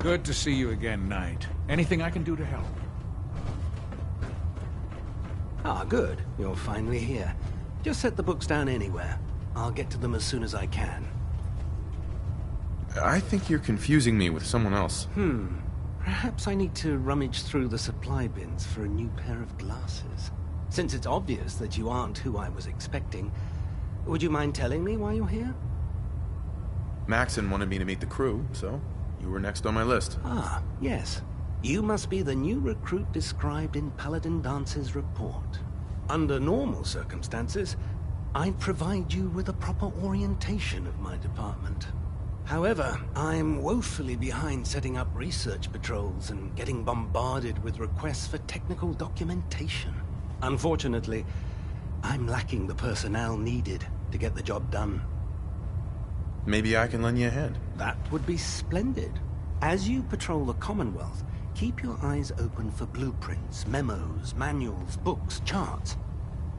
Good to see you again, Knight. Anything I can do to help? Ah, good. You're finally here. Just set the books down anywhere. I'll get to them as soon as I can. I think you're confusing me with someone else. Perhaps I need to rummage through the supply bins for a new pair of glasses. Since it's obvious that you aren't who I was expecting, would you mind telling me why you're here? Maxon wanted me to meet the crew, so you were next on my list. Ah, yes. You must be the new recruit described in Paladin Dance's report. Under normal circumstances, I'd provide you with a proper orientation of my department. However, I'm woefully behind setting up research patrols and getting bombarded with requests for technical documentation. Unfortunately, I'm lacking the personnel needed to get the job done. Maybe I can lend you a hand. That would be splendid. As you patrol the Commonwealth, keep your eyes open for blueprints, memos, manuals, books, charts.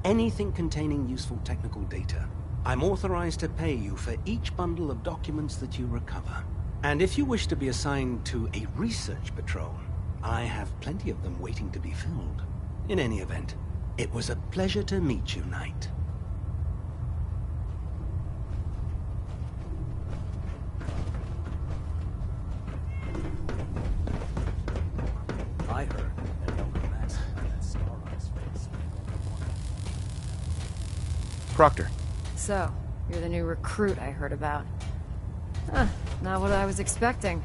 Anything containing useful technical data. I'm authorized to pay you for each bundle of documents that you recover. And if you wish to be assigned to a research patrol, I have plenty of them waiting to be filled. In any event, it was a pleasure to meet you, Knight. I heard that Elder Max had that scar on his face. Proctor. So, you're the new recruit I heard about. Huh, not what I was expecting.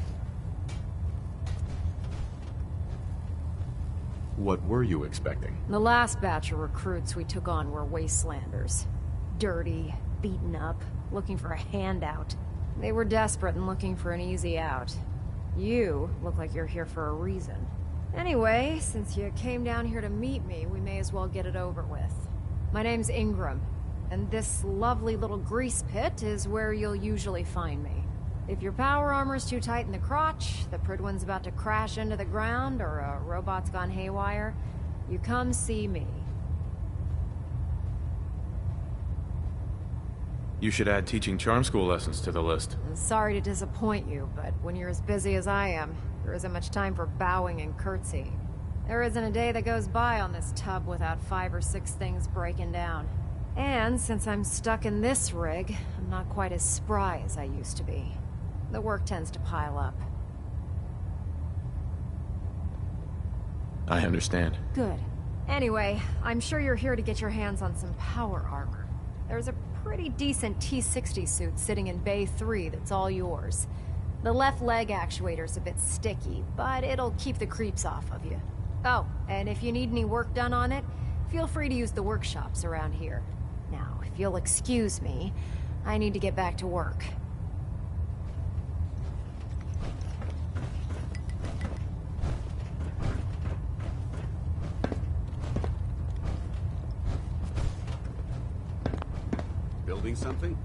What were you expecting? The last batch of recruits we took on were wastelanders. Dirty, beaten up, looking for a handout. They were desperate and looking for an easy out. You look like you're here for a reason. Anyway, since you came down here to meet me, we may as well get it over with. My name's Ingram. And this lovely little grease pit is where you'll usually find me. If your power armor's too tight in the crotch, the Pridwin's about to crash into the ground, or a robot's gone haywire, you come see me. You should add teaching charm school lessons to the list. I'm sorry to disappoint you, but when you're as busy as I am, there isn't much time for bowing and curtsying. There isn't a day that goes by on this tub without 5 or 6 things breaking down. And since I'm stuck in this rig, I'm not quite as spry as I used to be. The work tends to pile up. I understand. Good. Anyway, I'm sure you're here to get your hands on some power armor. There's a pretty decent T-60 suit sitting in Bay 3 that's all yours. The left leg actuator's a bit sticky, but it'll keep the creeps off of you. Oh, and if you need any work done on it, feel free to use the workshops around here. Now, if you'll excuse me, I need to get back to work. Building something?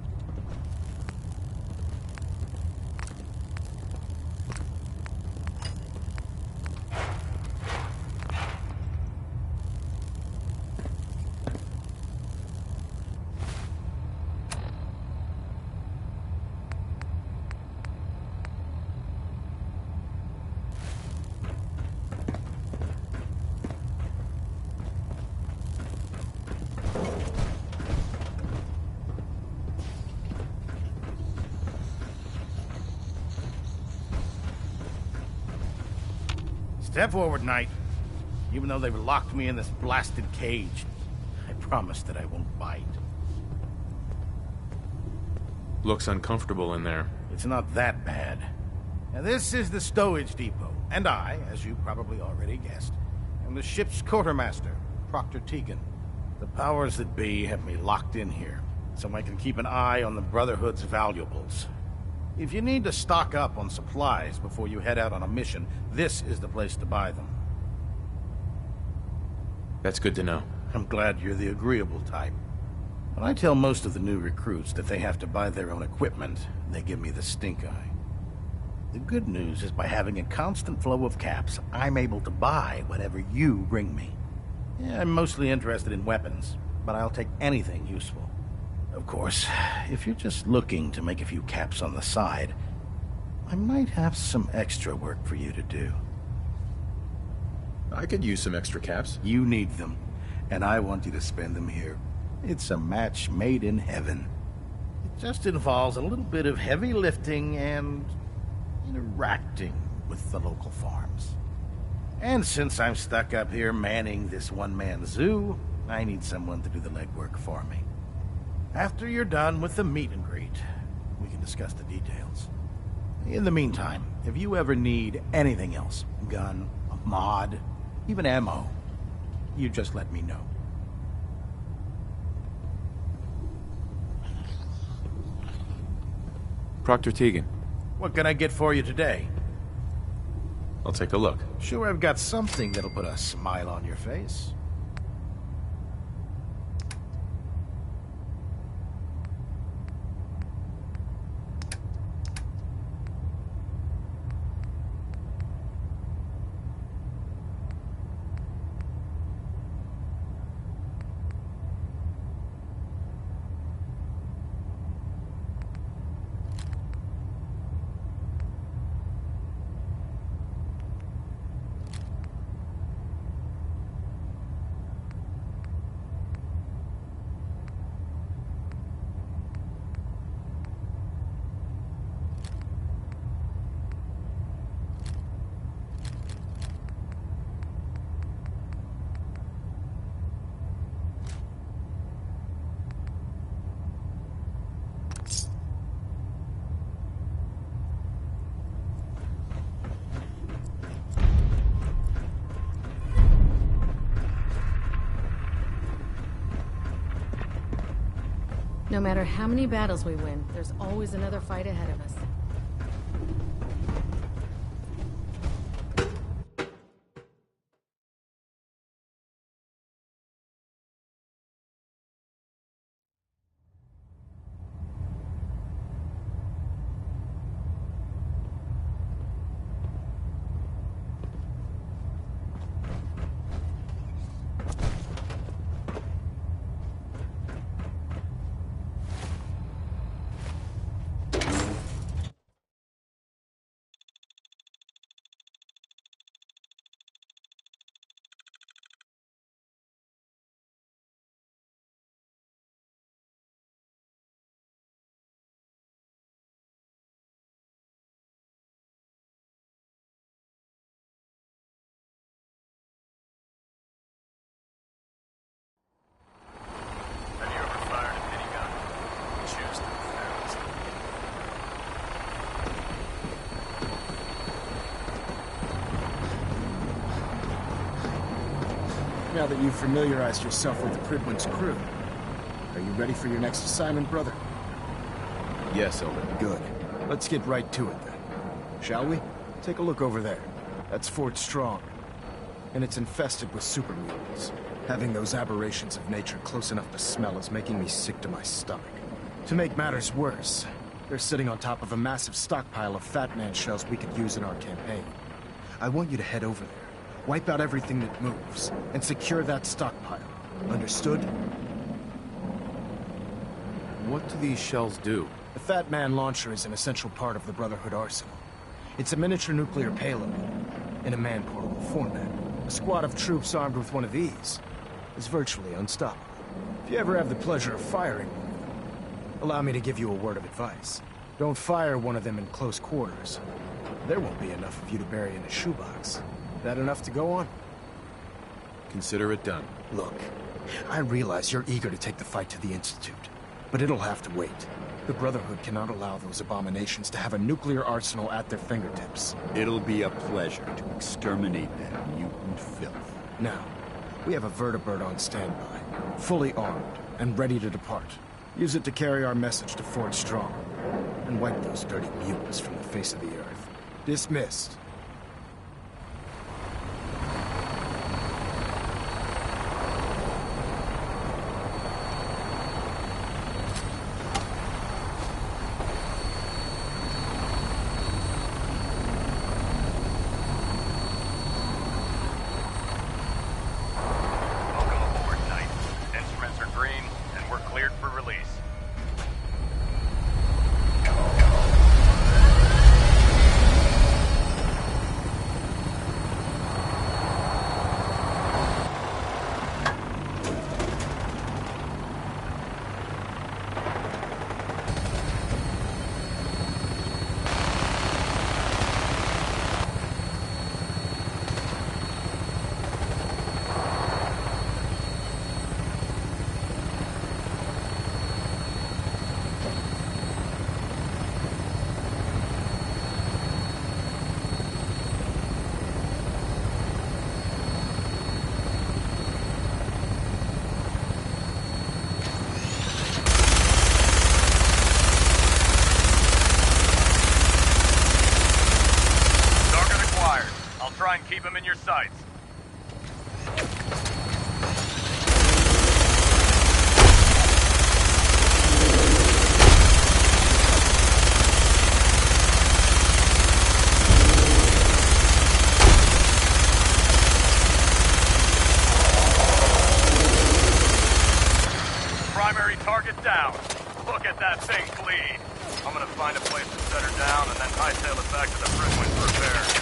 Step forward, Knight. Even though they've locked me in this blasted cage, I promise that I won't bite. Looks uncomfortable in there. It's not that bad. Now, this is the stowage depot, and I, as you probably already guessed, am the ship's quartermaster, Proctor Tegan. The powers that be have me locked in here, so I can keep an eye on the Brotherhood's valuables. If you need to stock up on supplies before you head out on a mission, this is the place to buy them. That's good to know. I'm glad you're the agreeable type. When I tell most of the new recruits that they have to buy their own equipment, they give me the stink eye. The good news is by having a constant flow of caps, I'm able to buy whatever you bring me. Yeah, I'm mostly interested in weapons, but I'll take anything useful. Of course, if you're just looking to make a few caps on the side, I might have some extra work for you to do. I could use some extra caps. You need them, and I want you to spend them here. It's a match made in heaven. It just involves a little bit of heavy lifting and interacting with the local farms. And since I'm stuck up here manning this one-man zoo, I need someone to do the legwork for me. After you're done with the meet and greet, we can discuss the details. In the meantime, if you ever need anything else, gun, a mod, even ammo, you just let me know. Proctor Tegan. What can I get for you today? I'll take a look. Sure, I've got something that'll put a smile on your face. No matter how many battles we win, there's always another fight ahead of us. Now that you've familiarized yourself with the Pridwin's crew, are you ready for your next assignment, brother? Yes, Elder. Good. Let's get right to it then. Shall we? Take a look over there. That's Fort Strong. And it's infested with super mutants. Having those aberrations of nature close enough to smell is making me sick to my stomach. To make matters worse, they're sitting on top of a massive stockpile of Fat Man shells we could use in our campaign. I want you to head over there. Wipe out everything that moves, and secure that stockpile. Understood? What do these shells do? The Fat Man launcher is an essential part of the Brotherhood arsenal. It's a miniature nuclear payload, in a man-portable format. A squad of troops armed with one of these is virtually unstoppable. If you ever have the pleasure of firing one of them, allow me to give you a word of advice. Don't fire one of them in close quarters. There won't be enough of you to bury in a shoebox. That enough to go on? Consider it done. Look, I realize you're eager to take the fight to the Institute, but it'll have to wait. The Brotherhood cannot allow those abominations to have a nuclear arsenal at their fingertips. It'll be a pleasure to exterminate that mutant filth. Now, we have a vertibird on standby, fully armed and ready to depart. Use it to carry our message to Fort Strong, and wipe those dirty mutants from the face of the earth. Dismissed. try and keep him in your sights. Primary target down. Look at that thing bleed. I'm gonna find a place to set her down and then hightail it back to the Bridgewind for repairs.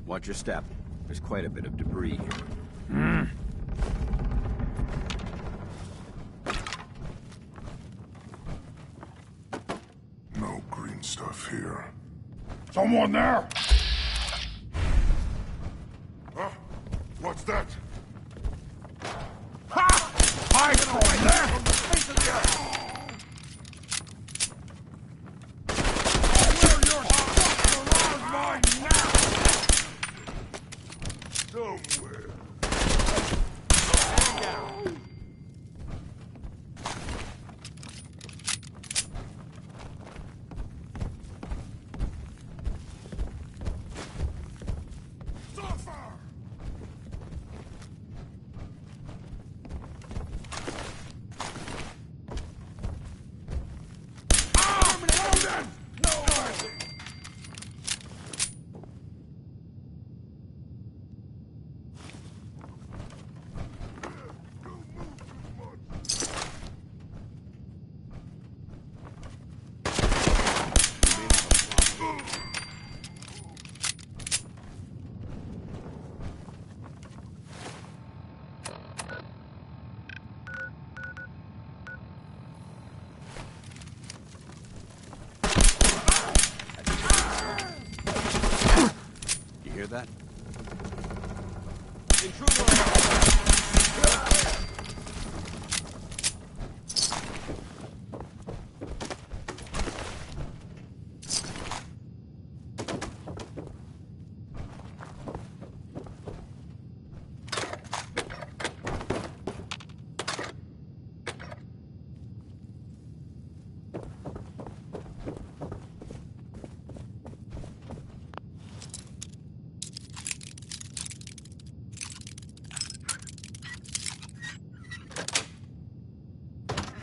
Watch your step. There's quite a bit of debris here. No green stuff here. Someone there? Huh? What's that? Ha! Hide it right there! From the face of the earth! Clear your stuff around mine now! Somewhere. Stand down. hear that?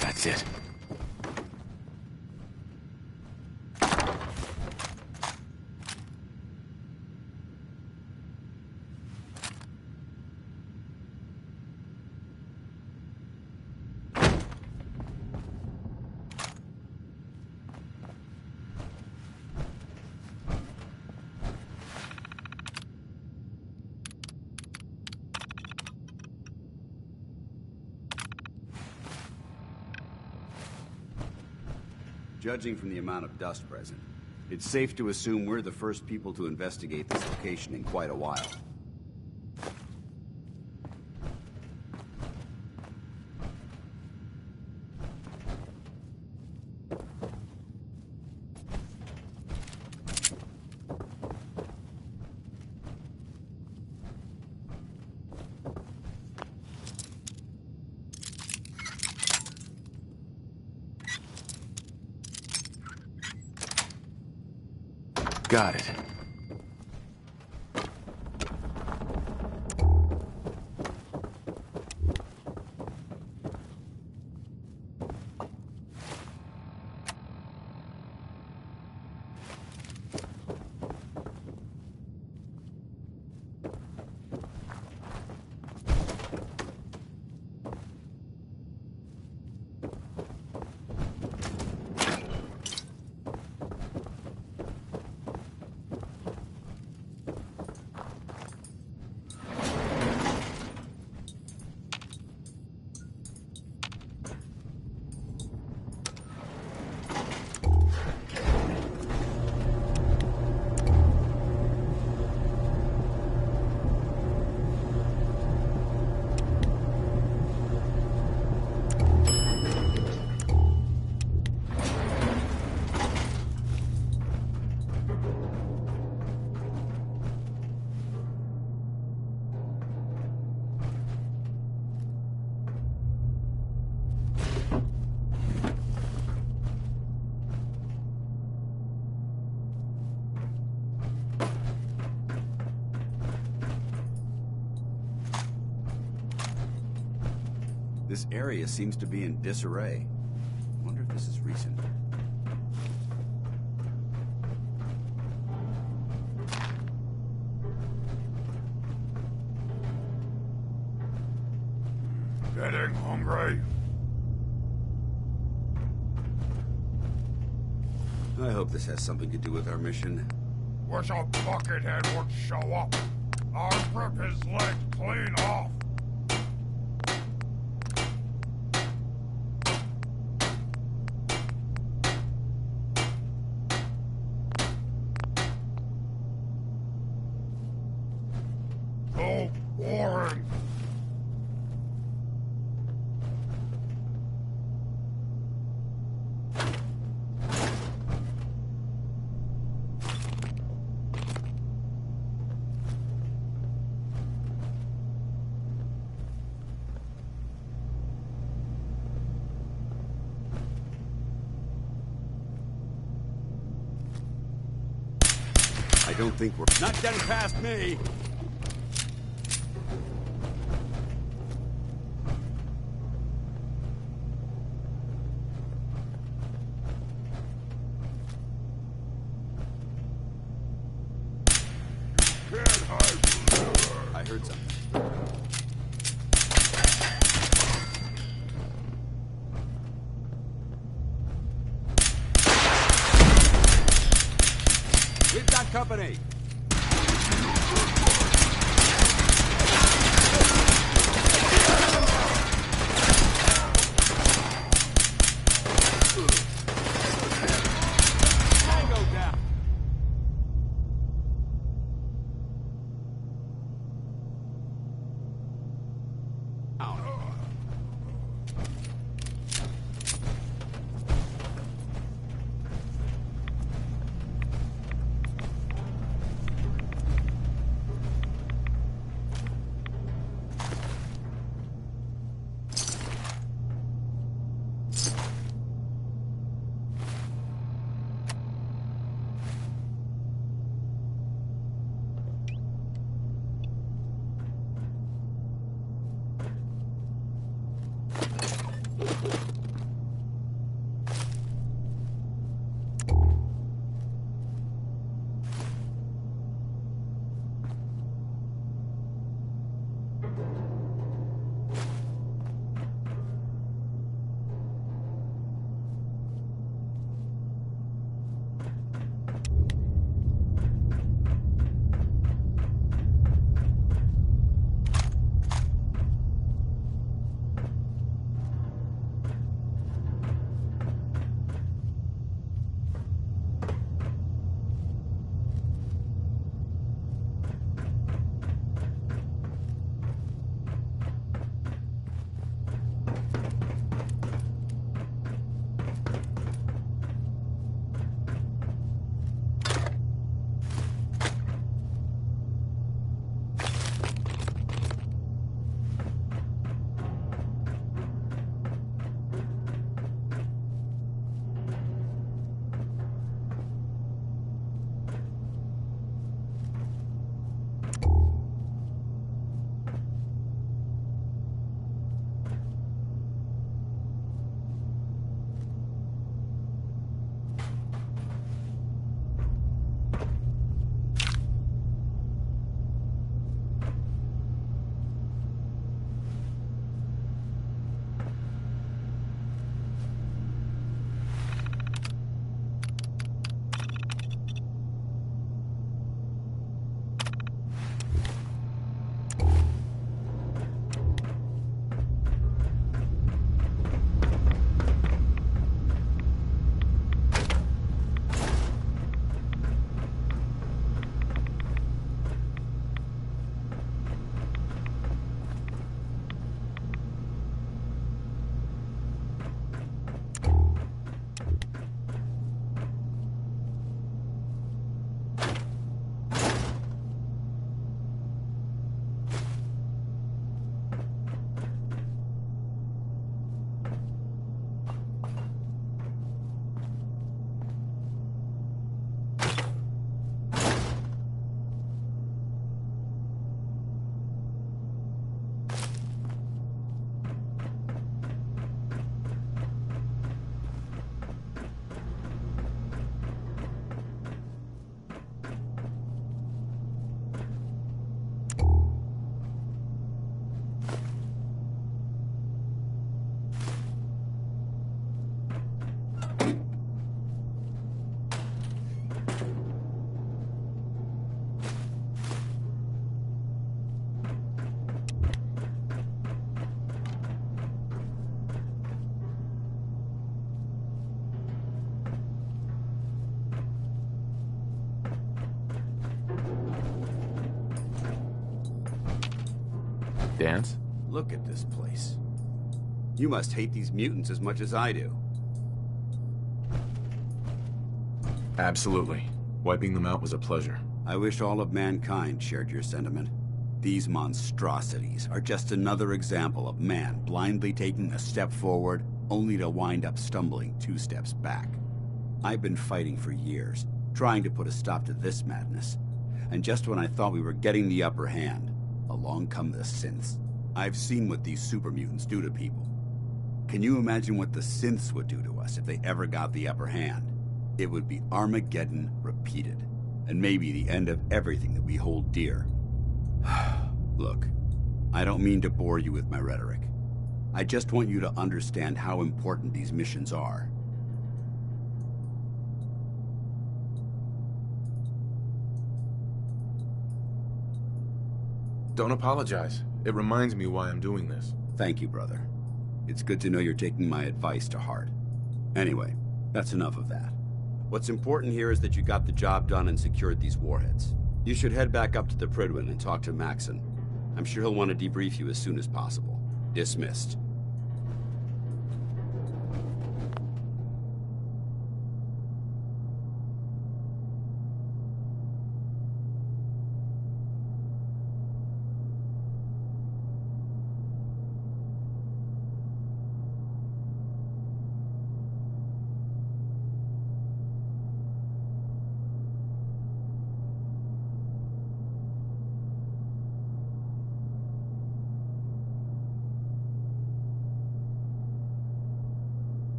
That's it. Judging from the amount of dust present, it's safe to assume we're the first people to investigate this location in quite a while. Got it. This area seems to be in disarray. Wonder if this is recent. Getting hungry? I hope this has something to do with our mission. Wish a buckethead would show up. I'll rip his leg clean off. So boring. I don't think we're not getting past me. I heard something. We've got company. Tango down. Dance? Look at this place. You must hate these mutants as much as I do. Absolutely. Wiping them out was a pleasure. I wish all of mankind shared your sentiment. These monstrosities are just another example of man blindly taking a step forward, only to wind up stumbling 2 steps back. I've been fighting for years, trying to put a stop to this madness. And just when I thought we were getting the upper hand, along come the synths. I've seen what these super mutants do to people. Can you imagine what the synths would do to us if they ever got the upper hand? It would be Armageddon repeated, and maybe the end of everything that we hold dear. Look, I don't mean to bore you with my rhetoric. I just want you to understand how important these missions are. Don't apologize. It reminds me why I'm doing this. Thank you, brother. It's good to know you're taking my advice to heart. Anyway, that's enough of that. What's important here is that you got the job done and secured these warheads. You should head back up to the Prydwen and talk to Maxon. I'm sure he'll want to debrief you as soon as possible. Dismissed.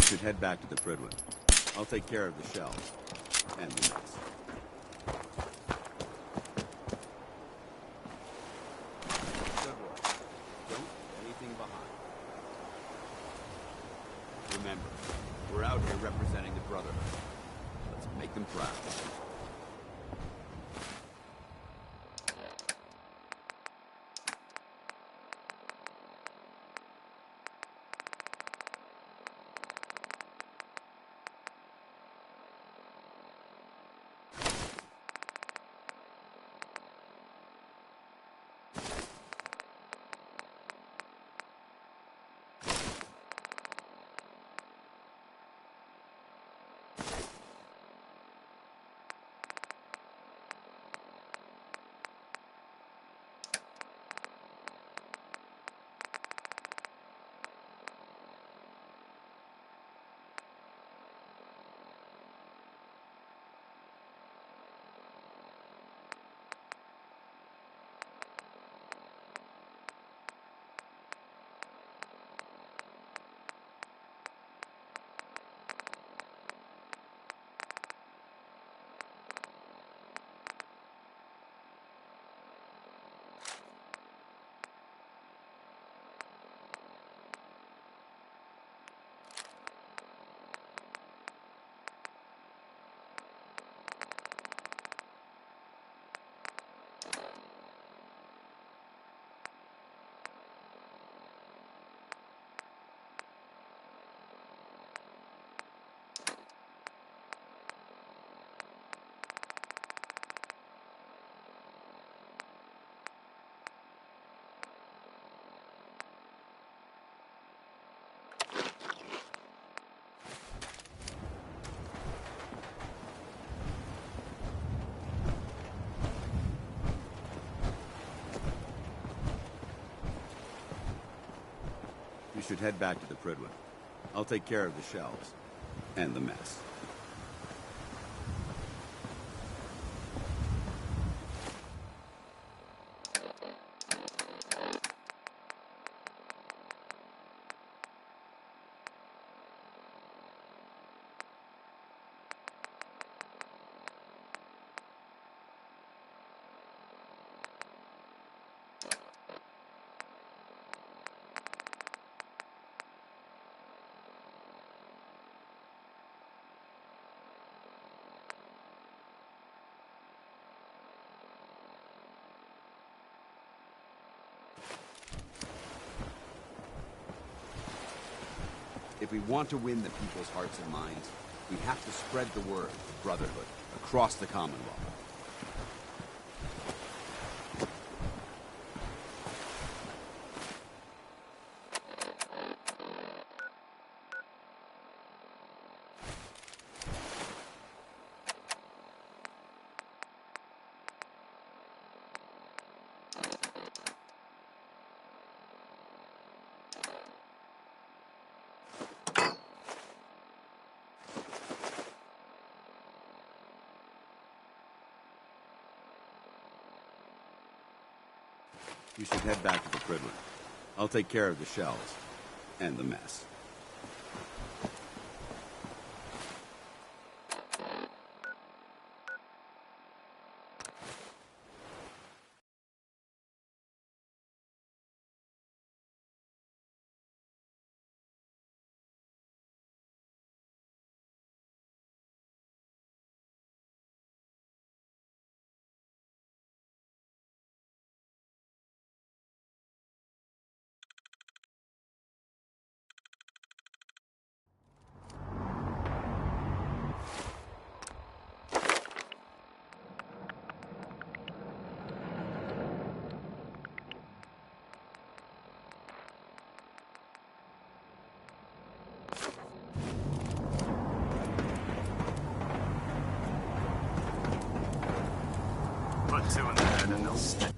should head back to the Prydwen. I'll take care of the shells and the mess. Good work. Don't leave anything behind. Remember, we're out here representing the Brotherhood. Let's make them proud. You should head back to the Prydwen. I'll take care of the shells and the mess. If we want to win the people's hearts and minds, we have to spread the word of brotherhood across the Commonwealth. You should head back to the Prydwen. I'll take care of the shells and the mess. Put two in the head and they'll stick.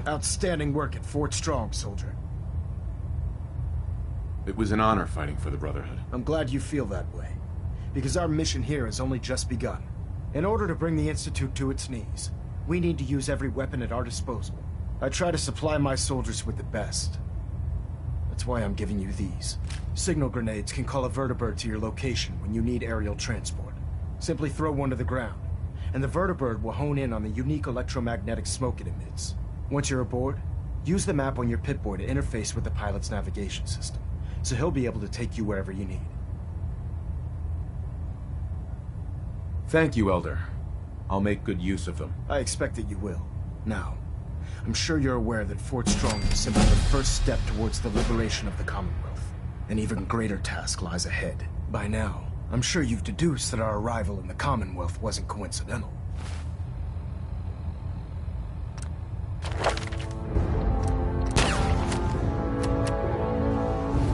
Outstanding work at Fort Strong, soldier. It was an honor fighting for the Brotherhood. I'm glad you feel that way, because our mission here has only just begun. In order to bring the Institute to its knees, we need to use every weapon at our disposal. I try to supply my soldiers with the best. That's why I'm giving you these. Signal grenades can call a vertibird to your location when you need aerial transport. Simply throw one to the ground, and the vertibird will hone in on the unique electromagnetic smoke it emits. Once you're aboard, use the map on your pitboard to interface with the pilot's navigation system, so he'll be able to take you wherever you need. Thank you, Elder. I'll make good use of them. I expect that you will. Now, I'm sure you're aware that Fort Strong is simply the first step towards the liberation of the Commonwealth. An even greater task lies ahead. By now, I'm sure you've deduced that our arrival in the Commonwealth wasn't coincidental.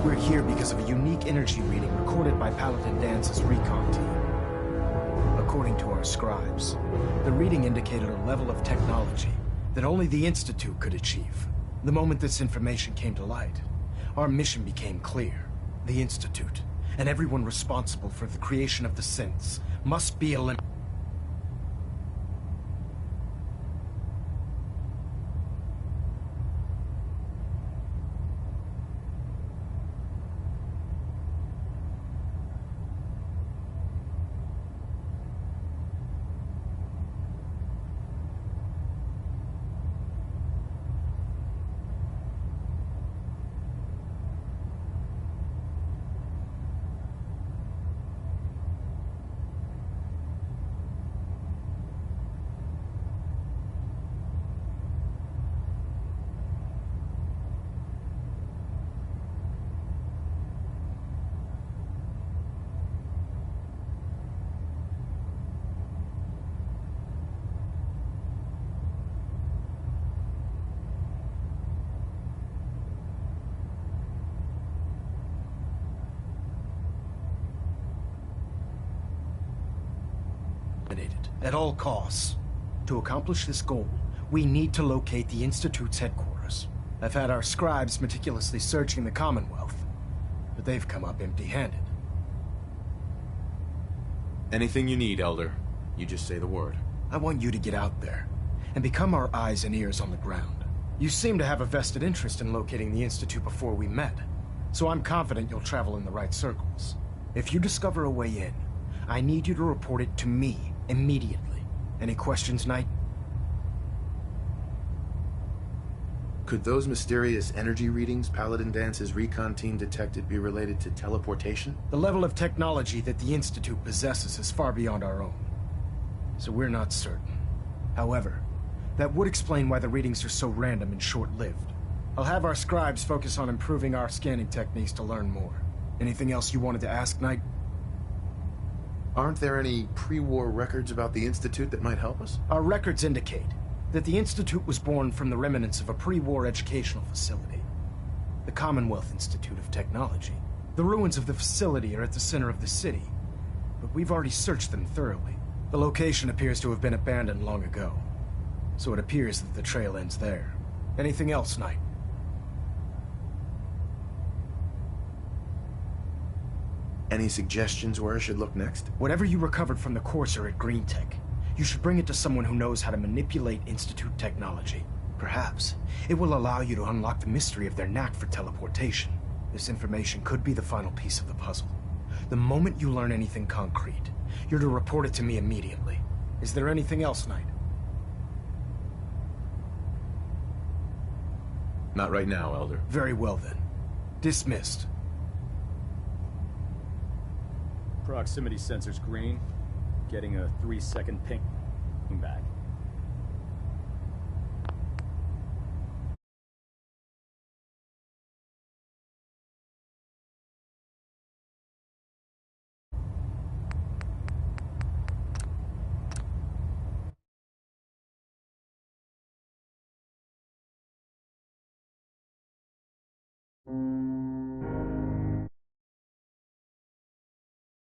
We're here because of a unique energy reading recorded by Paladin Dance's recon team. According to our scribes, the reading indicated a level of technology that only the Institute could achieve. The moment this information came to light, our mission became clear. The Institute, and everyone responsible for the creation of the synths, must be eliminated. At all costs. To accomplish this goal, we need to locate the Institute's headquarters. I've had our scribes meticulously searching the Commonwealth, but they've come up empty-handed. Anything you need, Elder. You just say the word. I want you to get out there and become our eyes and ears on the ground. You seem to have a vested interest in locating the Institute before we met, so I'm confident you'll travel in the right circles. If you discover a way in, I need you to report it to me immediately. Any questions, Knight? Could those mysterious energy readings Paladin Dance's recon team detected be related to teleportation? The level of technology that the Institute possesses is far beyond our own, so we're not certain. However, that would explain why the readings are so random and short-lived. I'll have our scribes focus on improving our scanning techniques to learn more. Anything else you wanted to ask, Knight? Aren't there any pre-war records about the Institute that might help us? Our records indicate that the Institute was born from the remnants of a pre-war educational facility, the Commonwealth Institute of Technology. The ruins of the facility are at the center of the city, but we've already searched them thoroughly. The location appears to have been abandoned long ago, so it appears that the trail ends there. Anything else, Knight? Any suggestions where I should look next? Whatever you recovered from the Courser at Green Tech, you should bring it to someone who knows how to manipulate Institute technology. Perhaps it will allow you to unlock the mystery of their knack for teleportation. This information could be the final piece of the puzzle. The moment you learn anything concrete, you're to report it to me immediately. Is there anything else, Knight? Not right now, Elder. Very well then. Dismissed. Proximity sensor's green. Getting a 3-second ping back.